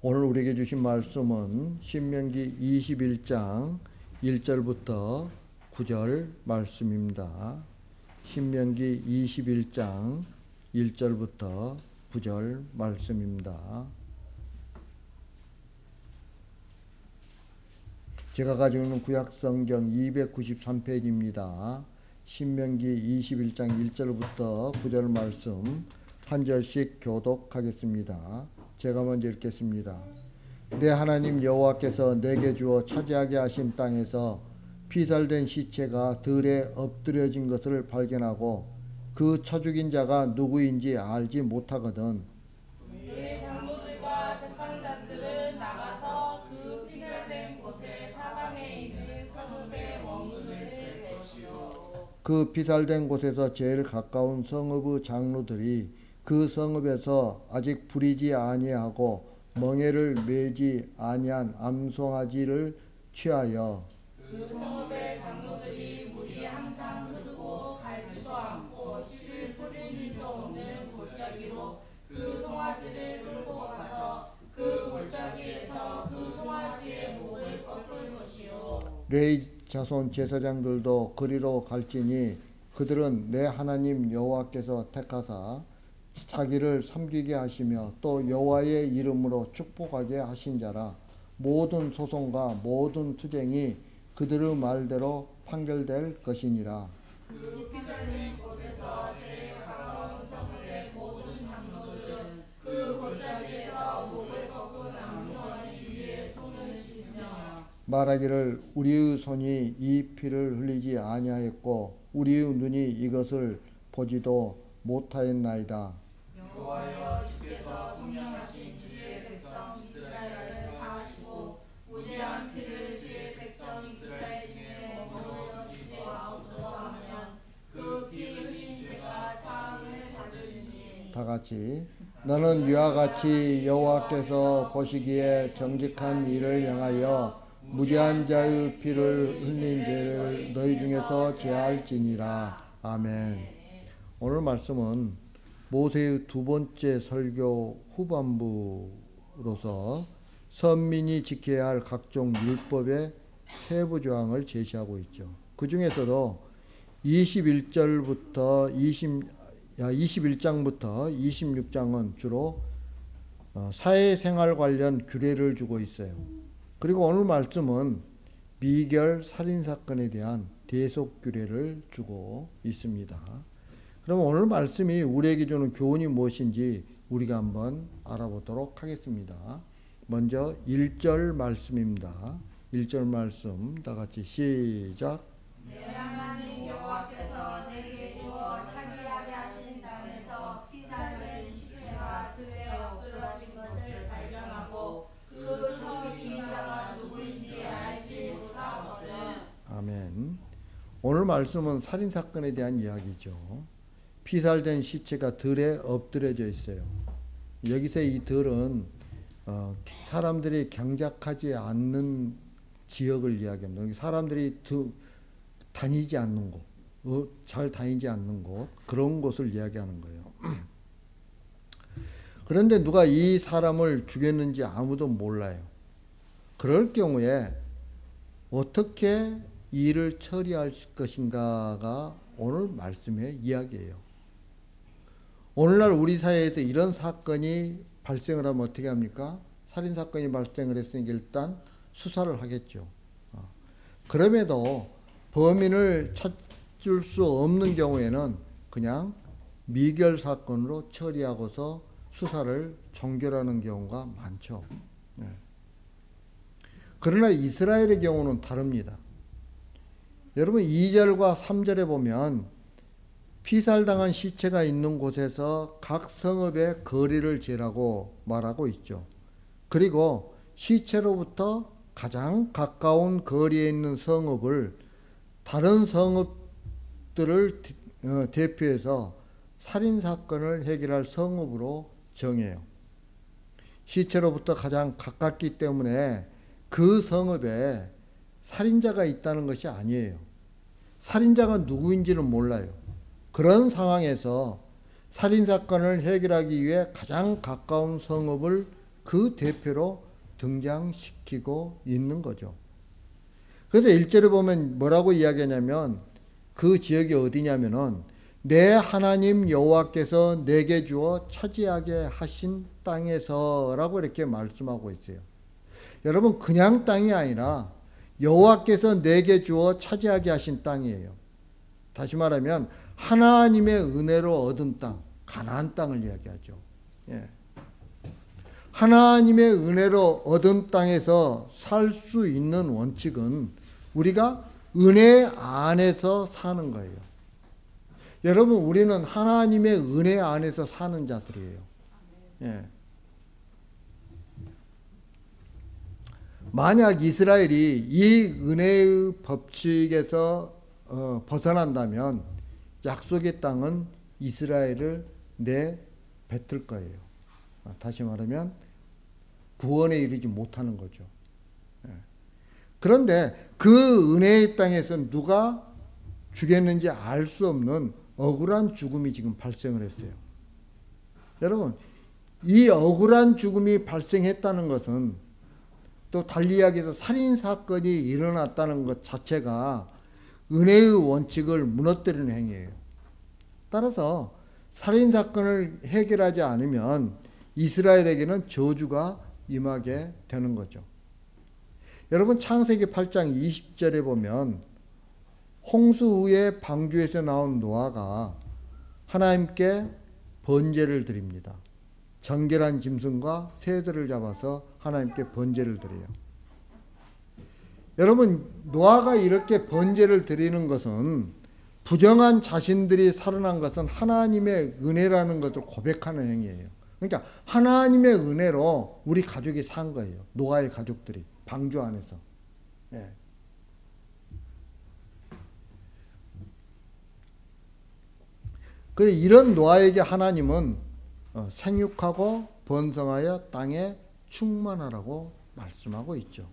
오늘 우리에게 주신 말씀은 신명기 21장 1절부터 9절 말씀입니다. 신명기 21장 1절부터 9절 말씀입니다. 제가 가지고 있는 구약성경 293페이지입니다. 신명기 21장 1절부터 9절 말씀 한 절씩 교독하겠습니다. 제가 먼저 읽겠습니다. 내 하나님 여호와께서 내게 주어 차지하게 하신 땅에서 피살된 시체가 들에 엎드려진 것을 발견하고 그 쳐죽인 자가 누구인지 알지 못하거든. 내 장로들과 재판장들은 나가서 그 피살된 곳의 사방에 있는 성읍에 머무를 것이요. 그 피살된 곳에서 제일 가까운 성읍의 장로들이 그 성읍에서 아직 부리지 아니하고 멍에를 매지 아니한 암송아지를 취하여 그 성읍의 장로들이 물이 항상 흐르고 갈지도 않고 씨를 뿌릴 일도 없는 골짜기로 그 송아지를 끌고 가서 그 골짜기에서 그 송아지의 목을 꺾을 것이요. 레위 자손 제사장들도 그리로 갈지니 그들은 내 하나님 여호와께서 택하사 자기를 섬기게 하시며 또 여호와의 이름으로 축복하게 하신 자라. 모든 소송과 모든 투쟁이 그들의 말대로 판결될 것이니라. 그 피살된 곳에서 제일 가까운 성읍의 모든 장로들은 그 골짜기에서 목을 꺾은 암송아지 위에 손을 씻으며 말하기를 우리의 손이 이 피를 흘리지 아니하였고 우리의 눈이 이것을 보지도 못하였나이다. 여호와여 주께서 성령하신 주의 백성 이스라엘을 사하시고 무죄한 피를 주의 백성 이스라엘 중에 머물러 주지 마옵소서 하면 그 피 흘린 죄가 사함을 받으리니. 다 같이 너는 이와 같이 여호와께서 보시기에 정직한 일을 향하여 무죄한 자의 피를 흘린 죄를 너희 중에서 제할지니라. 아멘. 오늘 말씀은 모세의 두 번째 설교 후반부로서 선민이 지켜야 할 각종 율법의 세부 조항을 제시하고 있죠. 그 중에서도 21장부터 26장은 주로 사회생활 관련 규례를 주고 있어요. 그리고 오늘 말씀은 미결 살인사건에 대한 대속 규례를 주고 있습니다. 그럼 오늘 말씀이 우리에게 주는 교훈이 무엇인지 우리가 한번 알아보도록 하겠습니다. 먼저 1절 말씀입니다. 1절 말씀 다 같이 시작. 내 하나님 여호와께서 내게 주어 차지하게 하신 땅에서 피살된 시체가 들에 엎드러진 것을 발견하고 그 쳐죽인 자가 누구인지 알지 못하거든. 아멘. 오늘 말씀은 살인사건에 대한 이야기죠. 피살된 시체가 들에 엎드려져 있어요. 여기서 이 들은 사람들이 경작하지 않는 지역을 이야기합니다. 사람들이 다니지 않는 곳, 잘 다니지 않는 곳, 그런 곳을 이야기하는 거예요. 그런데 누가 이 사람을 죽였는지 아무도 몰라요. 그럴 경우에 어떻게 이 일을 처리할 것인가가 오늘 말씀의 이야기예요. 오늘날 우리 사회에서 이런 사건이 발생을 하면 어떻게 합니까? 살인사건이 발생을 했으니까 일단 수사를 하겠죠. 그럼에도 범인을 찾을 수 없는 경우에는 그냥 미결사건으로 처리하고서 수사를 종결하는 경우가 많죠. 그러나 이스라엘의 경우는 다릅니다. 여러분 2절과 3절에 보면 피살당한 시체가 있는 곳에서 각 성읍의 거리를 재라고 말하고 있죠. 그리고 시체로부터 가장 가까운 거리에 있는 성읍을 다른 성읍들을 대표해서 살인사건을 해결할 성읍으로 정해요. 시체로부터 가장 가깝기 때문에 그 성읍에 살인자가 있다는 것이 아니에요. 살인자가 누구인지는 몰라요. 그런 상황에서 살인사건을 해결하기 위해 가장 가까운 성읍을 그 대표로 등장시키고 있는 거죠. 그래서 1절에 보면 뭐라고 이야기하냐면 그 지역이 어디냐면은 내 하나님 여호와께서 내게 주어 차지하게 하신 땅에서라고 이렇게 말씀하고 있어요. 여러분 그냥 땅이 아니라 여호와께서 내게 주어 차지하게 하신 땅이에요. 다시 말하면 하나님의 은혜로 얻은 땅, 가나안 땅을 이야기하죠. 예. 하나님의 은혜로 얻은 땅에서 살 수 있는 원칙은 우리가 은혜 안에서 사는 거예요. 여러분 우리는 하나님의 은혜 안에서 사는 자들이에요. 예. 만약 이스라엘이 이 은혜의 법칙에서 벗어난다면 약속의 땅은 이스라엘을 내뱉을 거예요. 다시 말하면 구원에 이르지 못하는 거죠. 그런데 그 은혜의 땅에서 누가 죽였는지 알 수 없는 억울한 죽음이 지금 발생을 했어요. 여러분 이 억울한 죽음이 발생했다는 것은 또 달리 이야기해서 살인사건이 일어났다는 것 자체가 은혜의 원칙을 무너뜨리는 행위예요. 따라서 살인사건을 해결하지 않으면 이스라엘에게는 저주가 임하게 되는 거죠. 여러분 창세기 8장 20절에 보면 홍수 후에 방주에서 나온 노아가 하나님께 번제를 드립니다. 정결한 짐승과 새들을 잡아서 하나님께 번제를 드려요. 여러분 노아가 이렇게 번제를 드리는 것은 부정한 자신들이 살아난 것은 하나님의 은혜라는 것을 고백하는 행위예요. 그러니까 하나님의 은혜로 우리 가족이 산 거예요. 노아의 가족들이 방주 안에서. 예. 그래 이런 노아에게 하나님은 생육하고 번성하여 땅에 충만하라고 말씀하고 있죠.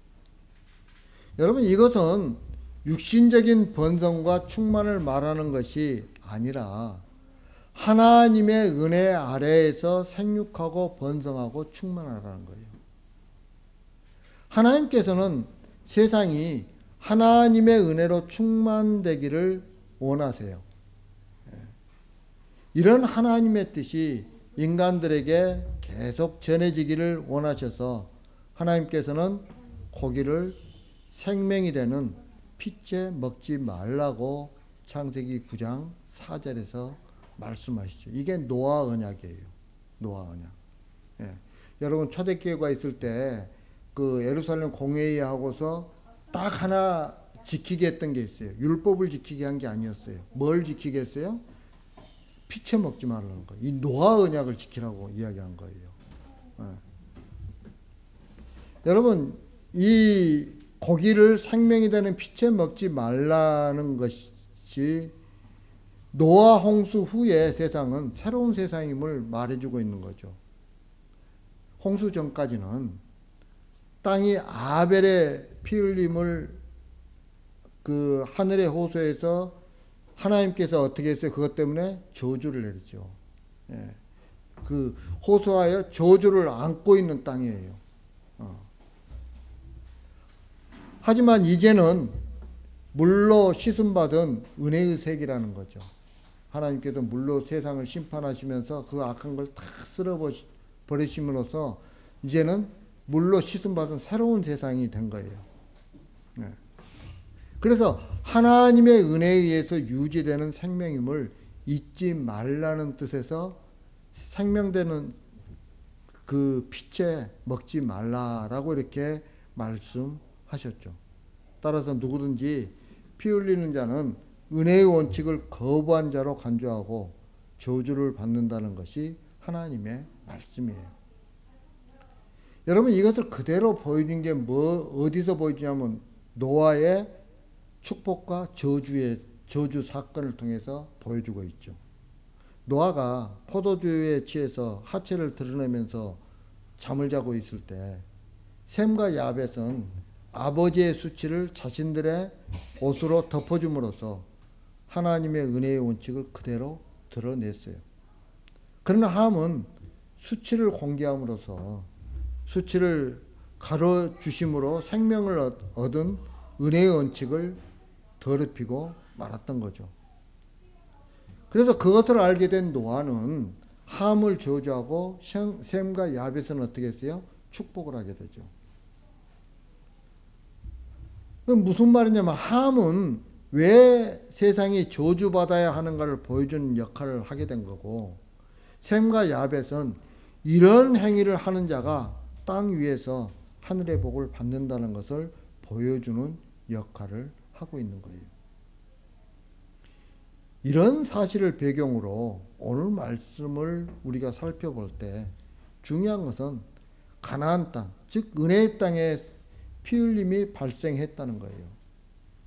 여러분 이것은 육신적인 번성과 충만을 말하는 것이 아니라 하나님의 은혜 아래에서 생육하고 번성하고 충만하라는 거예요. 하나님께서는 세상이 하나님의 은혜로 충만되기를 원하세요. 이런 하나님의 뜻이 인간들에게 계속 전해지기를 원하셔서 하나님께서는 고기를 생명이 되는 피째 먹지 말라고 창세기 9장 4절에서 말씀하시죠. 이게 노아 언약이에요. 노아 언약. 예. 여러분 초대교회가 있을 때 그 예루살렘 공회의 하고서 딱 하나 지키게 했던 게 있어요. 율법을 지키게 한 게 아니었어요. 뭘 지키게 했어요? 피채 먹지 말라는 거예요. 이 노아 언약을 지키라고 이야기한 거예요. 예. 여러분 이 고기를 생명이 되는 피채 먹지 말라는 것이 노아 홍수 후에 세상은 새로운 세상임을 말해주고 있는 거죠. 홍수 전까지는 땅이 아벨의 피 흘림을 그 하늘의 호소에서 하나님께서 어떻게 했어요? 그것 때문에 저주를 내리죠. 예. 그 호소하여 저주를 안고 있는 땅이에요. 하지만 이제는 물로 씻음받은 은혜의 색이라는 거죠. 하나님께서 물로 세상을 심판하시면서 그 악한 걸 다 쓸어버리심으로써 이제는 물로 씻음받은 새로운 세상이 된 거예요. 네. 그래서 하나님의 은혜에 의해서 유지되는 생명임을 잊지 말라는 뜻에서 생명되는 그 피채 먹지 말라라고 이렇게 말씀하셨죠. 따라서 누구든지 피 흘리는 자는 은혜의 원칙을 거부한 자로 간주하고 저주를 받는다는 것이 하나님의 말씀이에요. 여러분 이것을 그대로 보여준 게 어디서 보여주냐면 노아의 축복과 저주 사건을 통해서 보여주고 있죠. 노아가 포도주에 취해서 하체를 드러내면서 잠을 자고 있을 때 셈과 야벳은 아버지의 수치를 자신들의 옷으로 덮어줌으로써 하나님의 은혜의 원칙을 그대로 드러냈어요. 그러나 함은 수치를 공개함으로써 수치를 가로주심으로 생명을 얻은 은혜의 원칙을 더럽히고 말았던 거죠. 그래서 그것을 알게 된 노아는 함을 저주하고 셈과 야벳은 어떻게 했어요? 축복을 하게 되죠. 무슨 말이냐면 함은 왜 세상이 저주받아야 하는가를 보여주는 역할을 하게 된 거고, 셈과 야벳은 이런 행위를 하는 자가 땅 위에서 하늘의 복을 받는다는 것을 보여주는 역할을 하고 있는 거예요. 이런 사실을 배경으로 오늘 말씀을 우리가 살펴볼 때 중요한 것은 가나안 땅, 즉 은혜의 땅에 피 흘림이 발생했다는 거예요.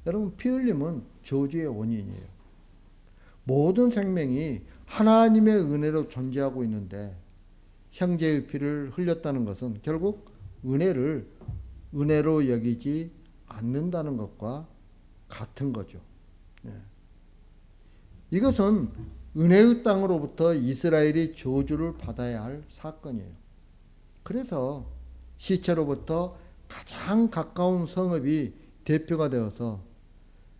여러분, 피 흘림은 저주의 원인이에요. 모든 생명이 하나님의 은혜로 존재하고 있는데 형제의 피를 흘렸다는 것은 결국 은혜로 여기지 않는다는 것과 같은 거죠. 이것은 은혜의 땅으로부터 이스라엘이 저주를 받아야 할 사건이에요. 그래서 시체로부터 가장 가까운 성읍이 대표가 되어서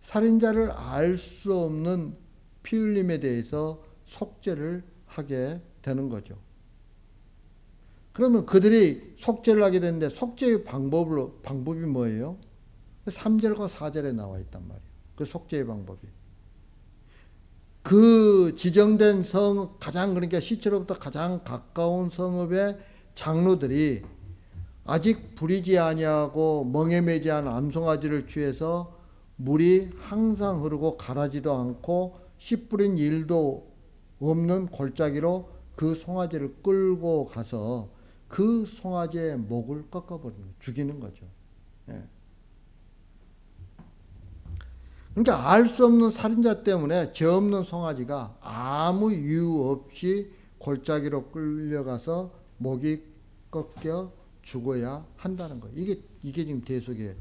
살인자를 알 수 없는 피 흘림에 대해서 속죄를 하게 되는 거죠. 그러면 그들이 속죄를 하게 되는데 속죄의 방법이 뭐예요? 3절과 4절에 나와 있단 말이에요. 그 속죄의 방법이. 그 지정된 그러니까 시체로부터 가장 가까운 성읍의 장로들이 아직 부리지 아니하고 멍에 매지 않은 암송아지를 취해서 물이 항상 흐르고 가라지도 않고 씨 뿌린 일도 없는 골짜기로 그 송아지를 끌고 가서 그 송아지의 목을 꺾어버리는, 죽이는 거죠. 예. 그러니까 알 수 없는 살인자 때문에 죄 없는 송아지가 아무 이유 없이 골짜기로 끌려가서 목이 꺾여 죽어야 한다는 거예요. 이게 지금 대속의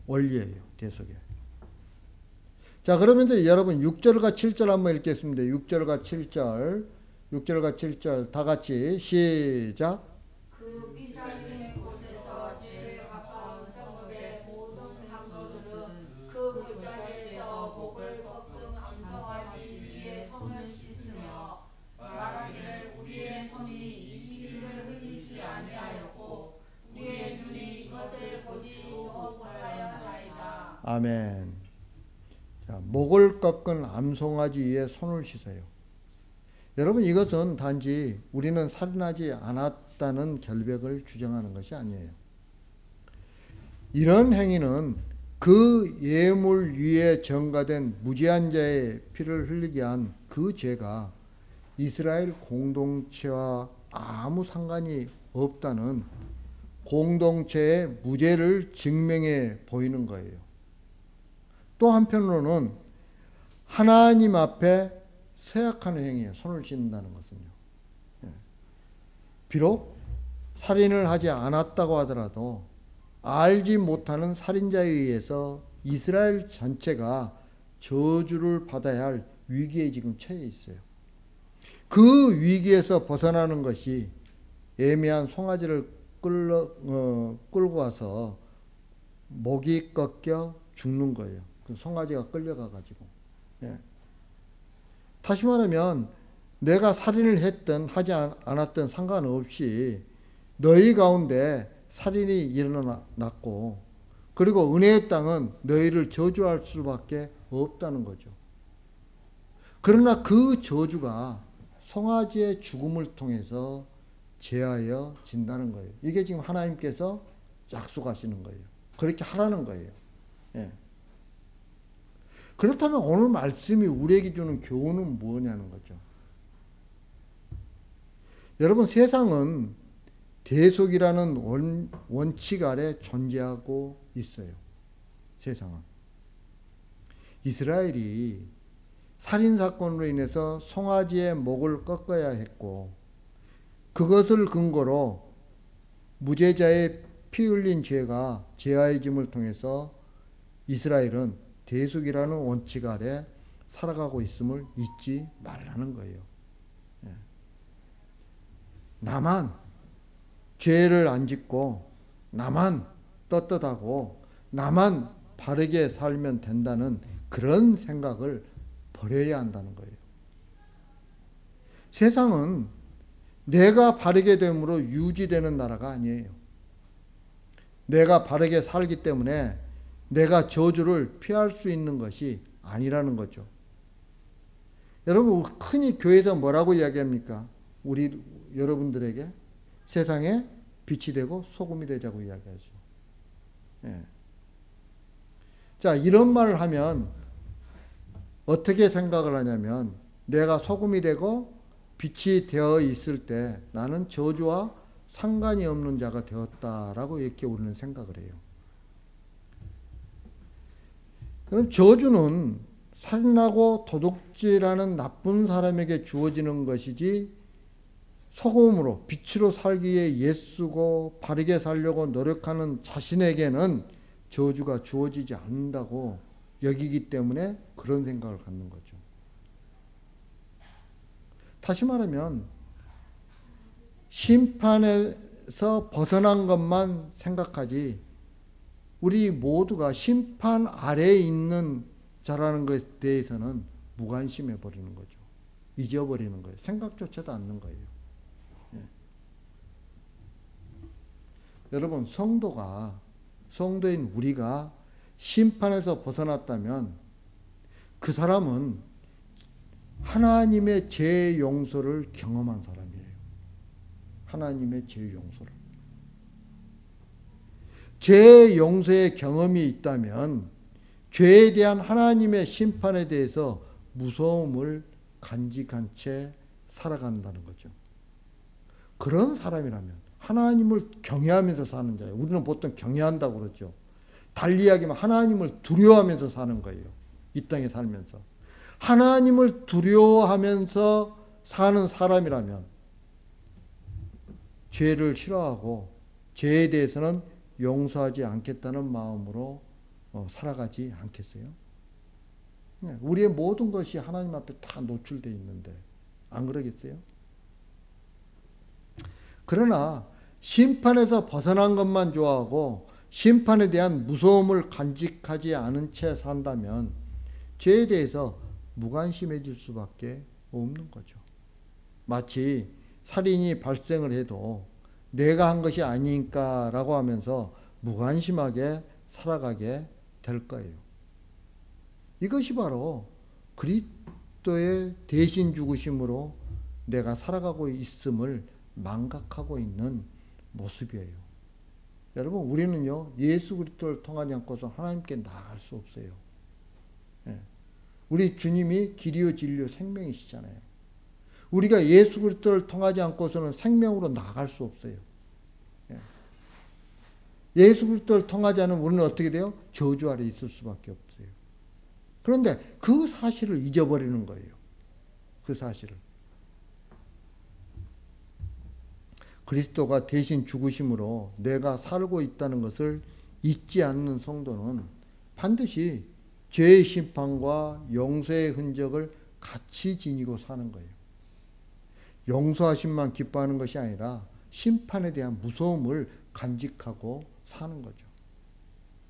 원리예요. 대속의. 자, 그러면 이제 여러분 6절과 7절 한번 읽겠습니다. 6절과 7절 다 같이 시작. 그 피살림의 곳에서 제일 가까운 성읍의 모든 장로들은 그 골짜기에서 목을 꺾은 암송아지 위에 손을 씻으며 말하기를 우리의 손이 이 피를 흘리지 아니하였고 우리의 눈이 이것을 보지도 못하였나이다. 아멘. 자, 목을 꺾은 암송아지 위에 손을 씻어요. 여러분, 이것은 단지 우리는 살인하지 않았다는 결백을 주장하는 것이 아니에요. 이런 행위는 그 예물 위에 전가된 무죄한 자의 피를 흘리게 한 그 죄가 이스라엘 공동체와 아무 상관이 없다는 공동체의 무죄를 증명해 보이는 거예요. 또 한편으로는 하나님 앞에 서약하는 행위예요. 손을 씻는다는 것은요. 비록 살인을 하지 않았다고 하더라도 알지 못하는 살인자에 의해서 이스라엘 전체가 저주를 받아야 할 위기에 지금 처해 있어요. 그 위기에서 벗어나는 것이 애매한 송아지를 끌고 와서 목이 꺾여 죽는 거예요. 그 송아지가 끌려가가지고. 다시 말하면 내가 살인을 했든 하지 않았든 상관없이 너희 가운데 살인이 일어났고 그리고 은혜의 땅은 너희를 저주할 수밖에 없다는 거죠. 그러나 그 저주가 송아지의 죽음을 통해서 제하여진다는 거예요. 이게 지금 하나님께서 약속하시는 거예요. 그렇게 하라는 거예요. 그렇다면 오늘 말씀이 우리에게 주는 교훈은 뭐냐는 거죠. 여러분, 세상은 대속이라는 원칙 아래 존재하고 있어요. 세상은. 이스라엘이 살인사건으로 인해서 송아지의 목을 꺾어야 했고 그것을 근거로 무죄자의 피 흘린 죄가 제하여짐을 통해서 이스라엘은 대속이라는 원칙 아래 살아가고 있음을 잊지 말라는 거예요. 죄를 안 짓고 나만 떳떳하고 나만 바르게 살면 된다는 그런 생각을 버려야 한다는 거예요. 세상은 내가 바르게 됨으로 유지되는 나라가 아니에요. 내가 바르게 살기 때문에 내가 저주를 피할 수 있는 것이 아니라는 거죠. 여러분, 흔히 교회에서 뭐라고 이야기합니까? 우리 여러분들에게 세상에 빛이 되고 소금이 되자고 이야기하죠. 예. 자, 이런 말을 하면 어떻게 생각을 하냐면 내가 소금이 되고 빛이 되어 있을 때 나는 저주와 상관이 없는 자가 되었다라고 이렇게 우리는 생각을 해요. 그럼 저주는 살인하고 도둑질하는 나쁜 사람에게 주어지는 것이지 소금으로 빛으로 살기 위해 애쓰고 바르게 살려고 노력하는 자신에게는 저주가 주어지지 않는다고 여기기 때문에 그런 생각을 갖는 거죠. 다시 말하면 심판에서 벗어난 것만 생각하지 우리 모두가 심판 아래에 있는 자라는 것에 대해서는 무관심해 버리는 거죠. 잊어버리는 거예요. 생각조차도 않는 거예요. 예. 여러분, 성도인 우리가 심판에서 벗어났다면 그 사람은 하나님의 죄 용서를 경험한 사람이에요. 하나님의 죄 용서를. 죄 용서의 경험이 있다면 죄에 대한 하나님의 심판에 대해서 무서움을 간직한 채 살아간다는 거죠. 그런 사람이라면 하나님을 경외하면서 사는 자예요. 우리는 보통 경외한다고 그러죠. 달리 이야기하면 하나님을 두려워하면서 사는 거예요. 이 땅에 살면서. 하나님을 두려워하면서 사는 사람이라면 죄를 싫어하고 죄에 대해서는 용서하지 않겠다는 마음으로 살아가지 않겠어요? 우리의 모든 것이 하나님 앞에 다 노출되어 있는데 안 그러겠어요? 그러나 심판에서 벗어난 것만 좋아하고 심판에 대한 무서움을 간직하지 않은 채 산다면 죄에 대해서 무관심해질 수밖에 없는 거죠. 마치 살인이 발생을 해도 내가 한 것이 아니니까 라고 하면서 무관심하게 살아가게 될 거예요. 이것이 바로 그리스도의 대신 죽으심으로 내가 살아가고 있음을 망각하고 있는 모습이에요. 여러분, 우리는요, 예수 그리스도를 통하지 않고서 하나님께 나아갈 수 없어요. 예. 우리 주님이 길이요 진리요 생명이시잖아요. 우리가 예수 그리스도를 통하지 않고서는 생명으로 나아갈 수 없어요. 예. 예수 그리스도를 통하지 않으면 우리는 어떻게 돼요? 저주 아래 있을 수밖에 없어요. 그런데 그 사실을 잊어버리는 거예요. 그 사실을. 그리스도가 대신 죽으심으로 내가 살고 있다는 것을 잊지 않는 성도는 반드시 죄의 심판과 용서의 흔적을 같이 지니고 사는 거예요. 용서하심만 기뻐하는 것이 아니라 심판에 대한 무서움을 간직하고 사는 거죠.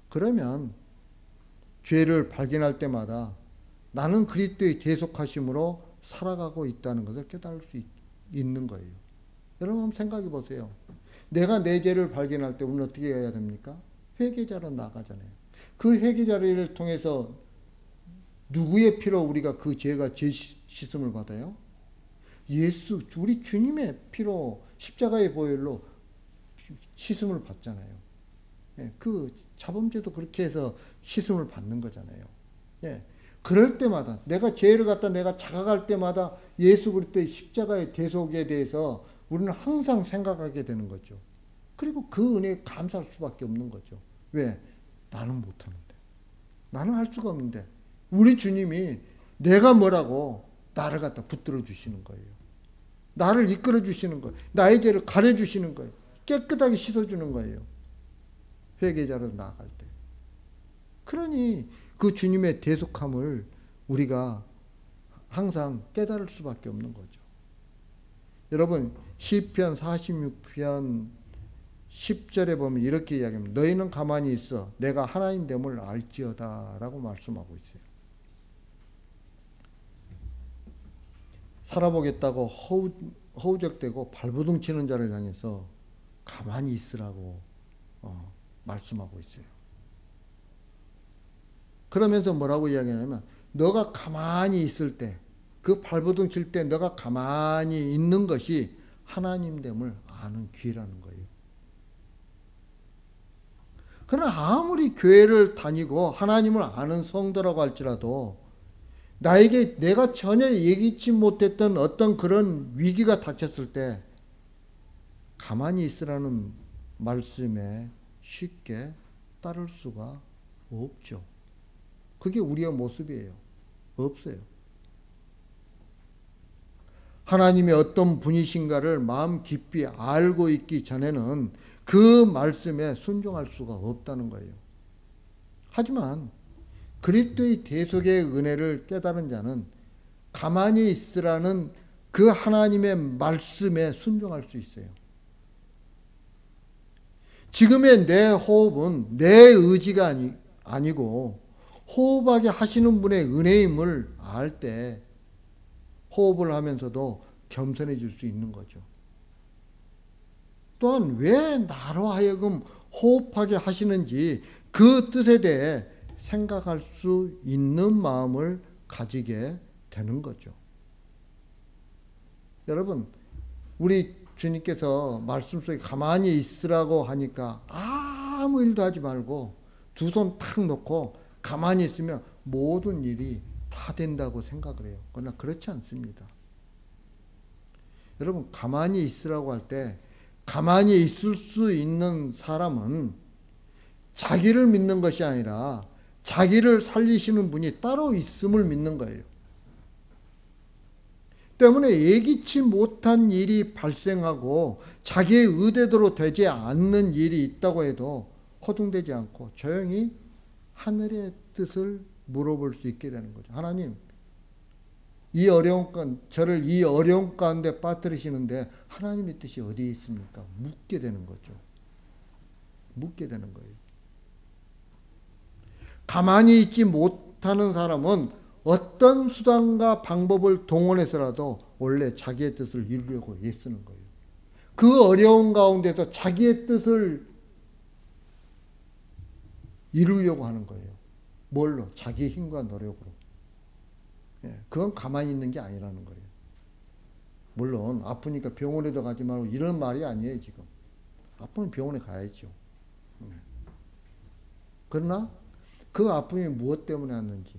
그러면 죄를 발견할 때마다 나는 그리스도의 대속하심으로 살아가고 있다는 것을 깨달을 수 있는 거예요. 여러분 한번 생각해 보세요. 내가 내 죄를 발견할 때 우리는 어떻게 해야 됩니까? 회개자로 나가잖아요. 그 회개자를 통해서 누구의 피로 우리가 그 죄가 죄 씻음을 받아요? 예수, 우리 주님의 피로 십자가의 보혈로 씻음을 받잖아요. 예, 그 자범죄도 그렇게 해서 씻음을 받는 거잖아요. 예, 그럴 때마다 내가 죄를 갖다 내가 자각할 때마다 예수 그리스도의 십자가의 대속에 대해서 우리는 항상 생각하게 되는 거죠. 그리고 그 은혜에 감사할 수밖에 없는 거죠. 왜? 나는 못하는데. 나는 할 수가 없는데. 우리 주님이 내가 뭐라고 나를 갖다 붙들어 주시는 거예요. 나를 이끌어 주시는 거예요. 나의 죄를 가려 주시는 거예요. 깨끗하게 씻어 주는 거예요. 회개자로 나아갈 때. 그러니 그 주님의 대속함을 우리가 항상 깨달을 수밖에 없는 거죠. 여러분, 시편 46편 10절에 보면 이렇게 이야기합니다. 너희는 가만히 있어 내가 하나님 됨을 알지어다 라고 말씀하고 있어요. 살아보겠다고 허우적대고 발버둥 치는 자를 향해서 가만히 있으라고 말씀하고 있어요. 그러면서 뭐라고 이야기하냐면 너가 가만히 있을 때, 그 발버둥 칠 때 너가 가만히 있는 것이 하나님 됨을 아는 귀라는 거예요. 그러나 아무리 교회를 다니고 하나님을 아는 성도라고 할지라도 나에게 내가 전혀 예기치 못했던 어떤 그런 위기가 닥쳤을 때 가만히 있으라는 말씀에 쉽게 따를 수가 없죠. 그게 우리의 모습이에요. 없어요. 하나님이 어떤 분이신가를 마음 깊이 알고 있기 전에는 그 말씀에 순종할 수가 없다는 거예요. 하지만 그리스도의 대속의 은혜를 깨달은 자는 가만히 있으라는 그 하나님의 말씀에 순종할 수 있어요. 지금의 내 호흡은 내 의지가 아니고 호흡하게 하시는 분의 은혜임을 알 때 호흡을 하면서도 겸손해질 수 있는 거죠. 또한 왜 나로 하여금 호흡하게 하시는지 그 뜻에 대해 생각할 수 있는 마음을 가지게 되는 거죠. 여러분, 우리 주님께서 말씀 속에 가만히 있으라고 하니까 아무 일도 하지 말고 두 손 탁 놓고 가만히 있으면 모든 일이 다 된다고 생각을 해요. 그러나 그렇지 않습니다. 여러분, 가만히 있으라고 할 때 가만히 있을 수 있는 사람은 자기를 믿는 것이 아니라 자기를 살리시는 분이 따로 있음을 믿는 거예요. 때문에 예기치 못한 일이 발생하고 자기의 의대대로 되지 않는 일이 있다고 해도 허둥대지 않고 조용히 하늘의 뜻을 물어볼 수 있게 되는 거죠. 하나님, 저를 이 어려운 가운데 빠뜨리시는데 하나님의 뜻이 어디에 있습니까? 묻게 되는 거죠. 묻게 되는 거예요. 가만히 있지 못하는 사람은 어떤 수단과 방법을 동원해서라도 원래 자기의 뜻을 이루려고 애쓰는 거예요. 그 어려운 가운데서 자기의 뜻을 이루려고 하는 거예요. 뭘로? 자기의 힘과 노력으로. 그건 가만히 있는 게 아니라는 거예요. 물론 아프니까 병원에도 가지 말고 이런 말이 아니에요. 지금 아프면 병원에 가야죠. 그러나 그 아픔이 무엇 때문에 왔는지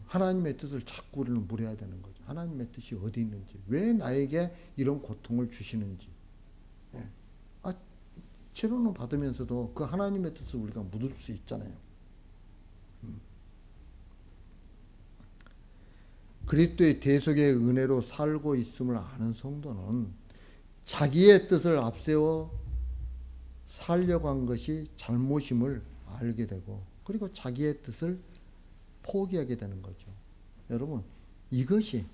하나님의 뜻을 자꾸 우리는 물어야 되는 거죠. 하나님의 뜻이 어디 있는지, 왜 나에게 이런 고통을 주시는지. 치료는 받으면서도 그 하나님의 뜻을 우리가 묻을 수 있잖아요. 그리스도의 대속의 은혜로 살고 있음을 아는 성도는 자기의 뜻을 앞세워 살려고 한 것이 잘못임을 알게 되고, 그리고 자기의 뜻을 포기하게 되는 거죠. 여러분, 이것이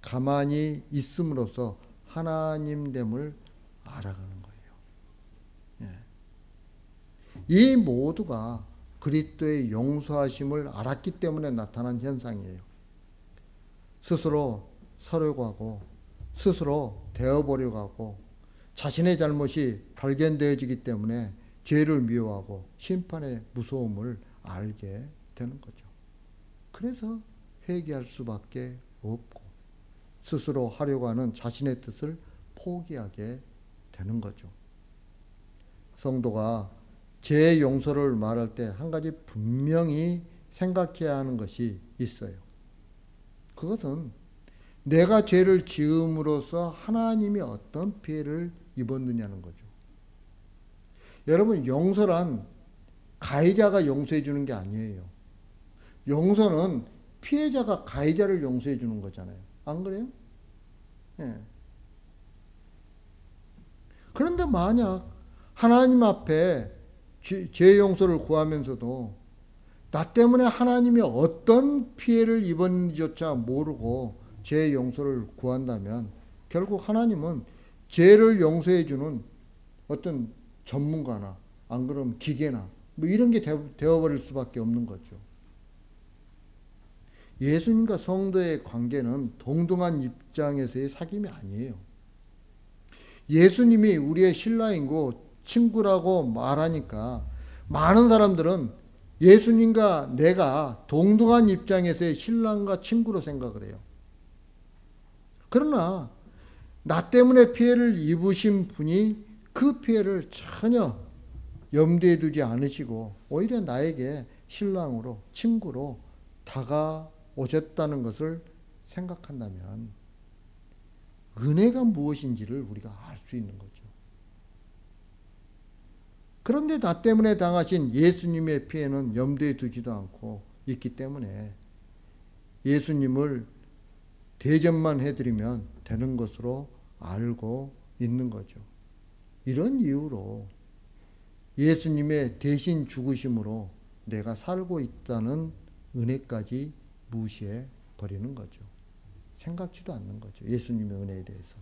가만히 있음으로써 하나님됨을 알아가는 거예요. 이 모두가 그리스도의 용서하심을 알았기 때문에 나타난 현상이에요. 스스로 서려고 하고 스스로 되어보려고 하고 자신의 잘못이 발견되어지기 때문에 죄를 미워하고 심판의 무서움을 알게 되는 거죠. 그래서 회개할 수밖에 없고 스스로 하려고 하는 자신의 뜻을 포기하게 되는 거죠. 성도가 죄 용서를 말할 때 한 가지 분명히 생각해야 하는 것이 있어요. 그것은 내가 죄를 지음으로써 하나님이 어떤 피해를 입었느냐는 거죠. 여러분, 용서란 가해자가 용서해 주는 게 아니에요. 용서는 피해자가 가해자를 용서해 주는 거잖아요. 안 그래요? 그런데 만약 하나님 앞에 죄 용서를 구하면서도 나 때문에 하나님이 어떤 피해를 입었는지조차 모르고 죄 용서를 구한다면 결국 하나님은 죄를 용서해 주는 어떤 전문가나 안 그러면 기계나 뭐 이런 게 되어버릴 수밖에 없는 거죠. 예수님과 성도의 관계는 동등한 입장에서의 사귐이 아니에요. 예수님이 우리의 신랑이고 친구라고 말하니까 많은 사람들은 예수님과 내가 동등한 입장에서의 신랑과 친구로 생각을 해요. 그러나 나 때문에 피해를 입으신 분이 그 피해를 전혀 염두에 두지 않으시고 오히려 나에게 신랑으로 친구로 다가오셨다는 것을 생각한다면 은혜가 무엇인지를 우리가 알 수 있는 거죠. 그런데 나 때문에 당하신 예수님의 피해는 염두에 두지도 않고 있기 때문에 예수님을 대접만 해드리면 되는 것으로 알고 있는 거죠. 이런 이유로 예수님의 대신 죽으심으로 내가 살고 있다는 은혜까지 무시해 버리는 거죠. 생각지도 않는 거죠. 예수님의 은혜에 대해서.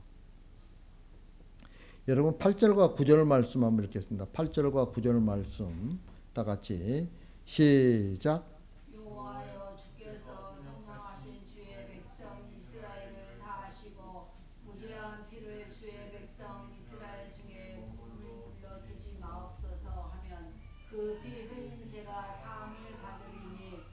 여러분 8절과 9절 말씀 한번 읽겠습니다. 8절과 9절 말씀 다 같이 시작. 여호와여 주께서 성령하신 주의 백성 이스라엘을 사하시고 무죄한 피를 주의 백성 이스라엘 중에 물러 두지 마옵소서 하면 그 피 흘린 죄가 사함을 받으리니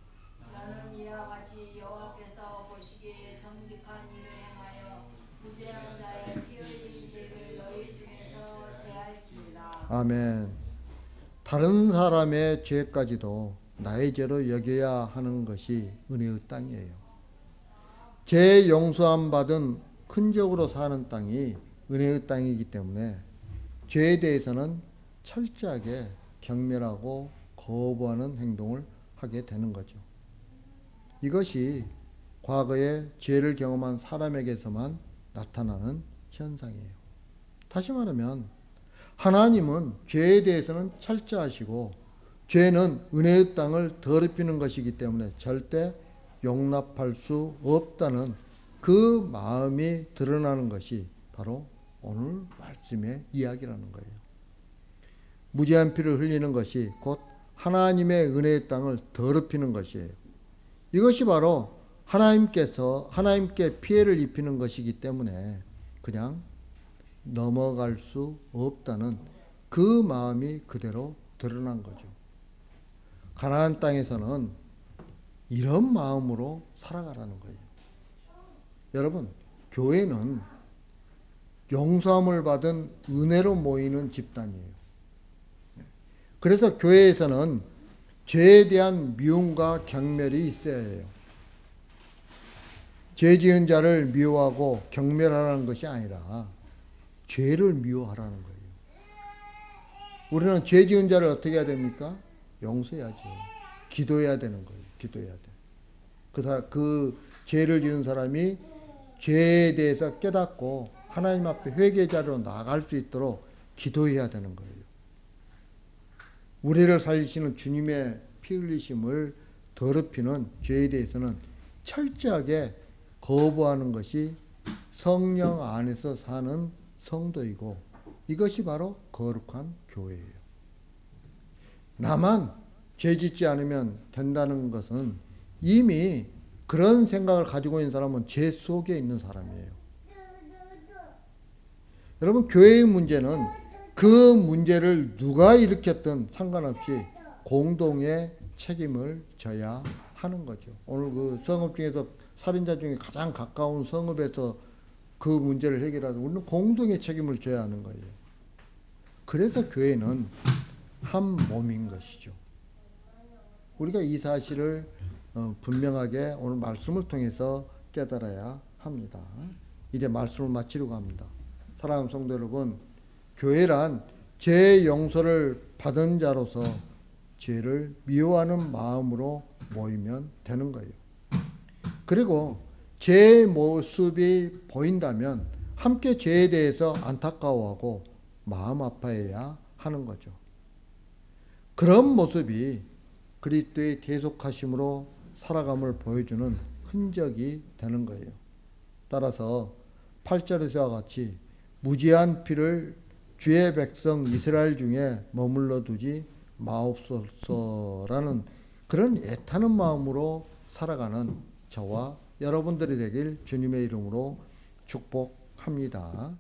너는 이와 같이 여호와께서 보시기에 정직한 일을 행하여 무죄한 자의 피 흘린 죄를 너희 중에서 제할지니라. 아멘. 다른 사람의 죄까지도 나의 죄로 여겨야 하는 것이 은혜의 땅이에요. 죄 용서함 받은 큰적으로 사는 땅이 은혜의 땅이기 때문에 죄에 대해서는 철저하게 경멸하고 거부하는 행동을 하게 되는 거죠. 이것이 과거에 죄를 경험한 사람에게서만 나타나는 현상이에요. 다시 말하면 하나님은 죄에 대해서는 철저하시고 죄는 은혜의 땅을 더럽히는 것이기 때문에 절대 용납할 수 없다는 그 마음이 드러나는 것이 바로 오늘 말씀의 이야기라는 거예요. 무죄한 피를 흘리는 것이 곧 하나님의 은혜의 땅을 더럽히는 것이에요. 이것이 바로 하나님께 피해를 입히는 것이기 때문에 그냥 넘어갈 수 없다는 그 마음이 그대로 드러난 거죠. 가나안 땅에서는 이런 마음으로 살아가라는 거예요. 여러분, 교회는 용서함을 받은 은혜로 모이는 집단이에요. 그래서 교회에서는 죄에 대한 미움과 경멸이 있어야 해요. 죄 지은 자를 미워하고 경멸하라는 것이 아니라 죄를 미워하라는 거예요. 우리는 죄 지은 자를 어떻게 해야 됩니까? 용서해야죠. 기도해야 되는 거예요. 기도해야 돼. 그 죄를 지은 사람이 죄에 대해서 깨닫고 하나님 앞에 회개자로 나아갈 수 있도록 기도해야 되는 거예요. 우리를 살리시는 주님의 피 흘리심을 더럽히는 죄에 대해서는 철저하게 거부하는 것이 성령 안에서 사는 성도이고 이것이 바로 거룩한 교회예요. 나만 죄 짓지 않으면 된다는 것은 이미 그런 생각을 가지고 있는 사람은 죄 속에 있는 사람이에요. 여러분, 교회의 문제는 그 문제를 누가 일으켰든 상관없이 공동의 책임을 져야 하는 거죠. 오늘 그 성읍 중에서 살인자 중에 가장 가까운 성읍에서 그 문제를 해결하는 우리는 공동의 책임을 져야 하는 거예요. 그래서 교회는 한 몸인 것이죠. 우리가 이 사실을 분명하게 오늘 말씀을 통해서 깨달아야 합니다. 이제 말씀을 마치려고 합니다. 사랑하는 성도 여러분, 교회란 죄 용서를 받은 자로서 죄를 미워하는 마음으로 모이면 되는 거예요. 그리고 죄의 모습이 보인다면 함께 죄에 대해서 안타까워하고 마음 아파해야 하는 거죠. 그런 모습이 그리스도의 대속하심으로 살아감을 보여주는 흔적이 되는 거예요. 따라서 8절에서와 같이 무죄한 피를 주의 백성 이스라엘 중에 머물러 두지 마옵소서라는 그런 애타는 마음으로 살아가는 저와 여러분들이 되길 주님의 이름으로 축복합니다.